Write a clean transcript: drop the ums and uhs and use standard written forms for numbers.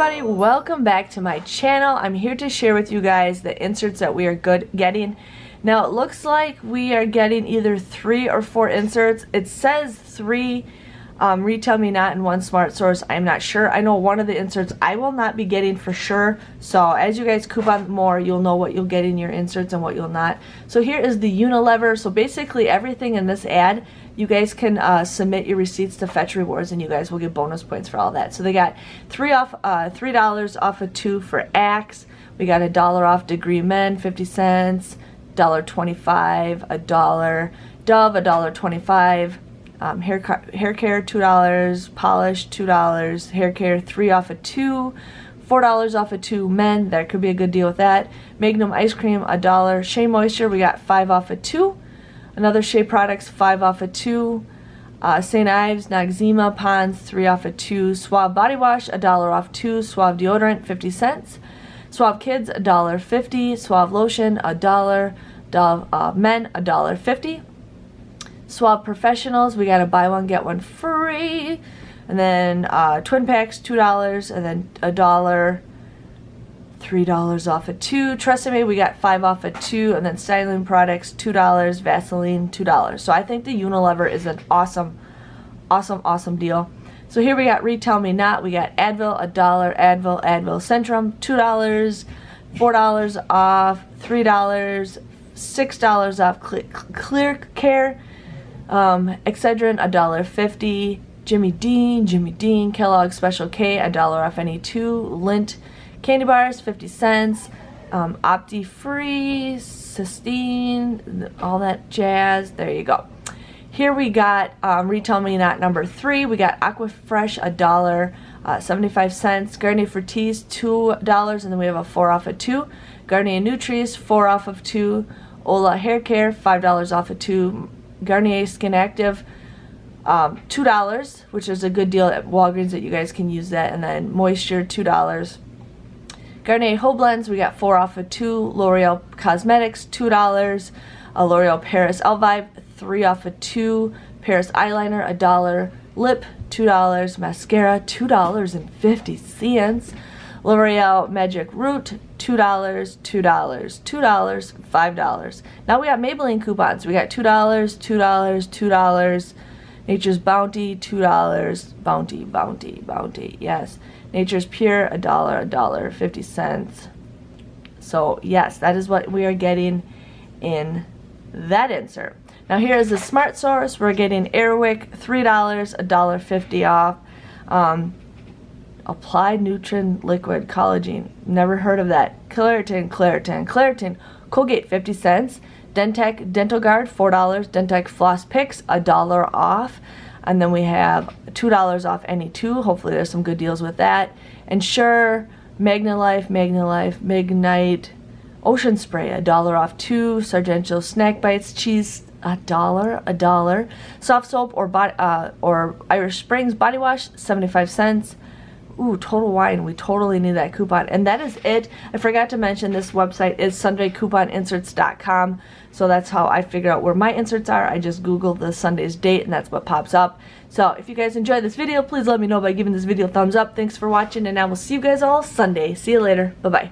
everybody, welcome back to my channel. I'm here to share with you guys the inserts that we are getting. Now it looks like we are getting either 3 or 4 inserts. It says 3 RetailMeNot and 1 Smart Source. I'm not sure. I know one of the inserts I will not be getting for sure. So as you guys coupon more, you'll know what you'll get in your inserts and what you'll not. So here is the Unilever. So basically everything in this ad, you guys can submit your receipts to fetch rewards and you guys will get bonus points for all that. So they got $3 off of 2 for Axe. We got $1 off Degree Men, 50 cents, $1.25, $1, Dove, $1.25. Hair care $2, polish $2, hair care 3 off of 2, $4 off of 2 men. That could be a good deal with that. Magnum ice cream $1. Shea Moisture we got 5 off of 2. Another Shea Products 5 off of 2. St. Ives Noxzema Pond's 3 off of 2. Suave Body Wash $1 off 2. Suave Deodorant 50 cents. Suave Kids $1.50. Suave Lotion $1. Dove Men $1.50. Suave Professionals, we got a buy one get one free, and then twin packs $2, and then $1, $3 off of 2. TRESemmé, we got 5 off of 2, and then styling products $2, Vaseline $2. So I think the Unilever is an awesome deal. So here we got RetailMeNot, we got Advil $1, Advil Centrum $2, $4 off, $3, $6 off Clear Care. Excedrin $1.50, Jimmy Dean, Kellogg's Special K $1 off any 2, Lindt candy bars 50 cents, Opti Free, Sistine, all that jazz. There you go. Here we got RetailMeNot number 3. We got Aquafresh $1, 75 cents, Garnier Fructis $2, and then we have a 4 off of 2. Garnier Nutris 4 off of 2. Ola Hair Care $5 off of 2. Garnier Skin Active $2, which is a good deal at Walgreens that you guys can use that. And then Moisture $2. Garnier Whole Blends we got 4 off of 2. L'Oreal Cosmetics $2. L'Oreal Paris Elvive 3 off of 2. Paris Eyeliner $1. Lip $2. Mascara $2.50. L'Oreal Magic Root $2, $5. Now we got Maybelline coupons. We got $2, $2. Nature's Bounty $2. Bounty. Yes. Nature's Pure $1, 50 cents. So yes, that is what we are getting in that insert. Now here is the Smart Source. We're getting Airwick $3, $1.50 off. Applied Nutrient Liquid Collagen. Never heard of that. Claritin. Colgate 50 cents. Dentec Dental Guard $4. Dentec Floss Picks $1 off. And then we have $2 off any 2. Hopefully there's some good deals with that. Ensure Magnite Ocean Spray $1 off 2. Sargento Snack Bites Cheese $1. Soft Soap or Irish Springs Body Wash 75 cents. Ooh, Total Wine. We totally need that coupon. And that is it. I forgot to mention this website is SundayCouponInserts.com. So that's how I figure out where my inserts are. I just Google the Sunday's date and that's what pops up. So if you guys enjoyed this video, please let me know by giving this video a thumbs up. Thanks for watching and I will see you guys all Sunday. See you later. Bye-bye.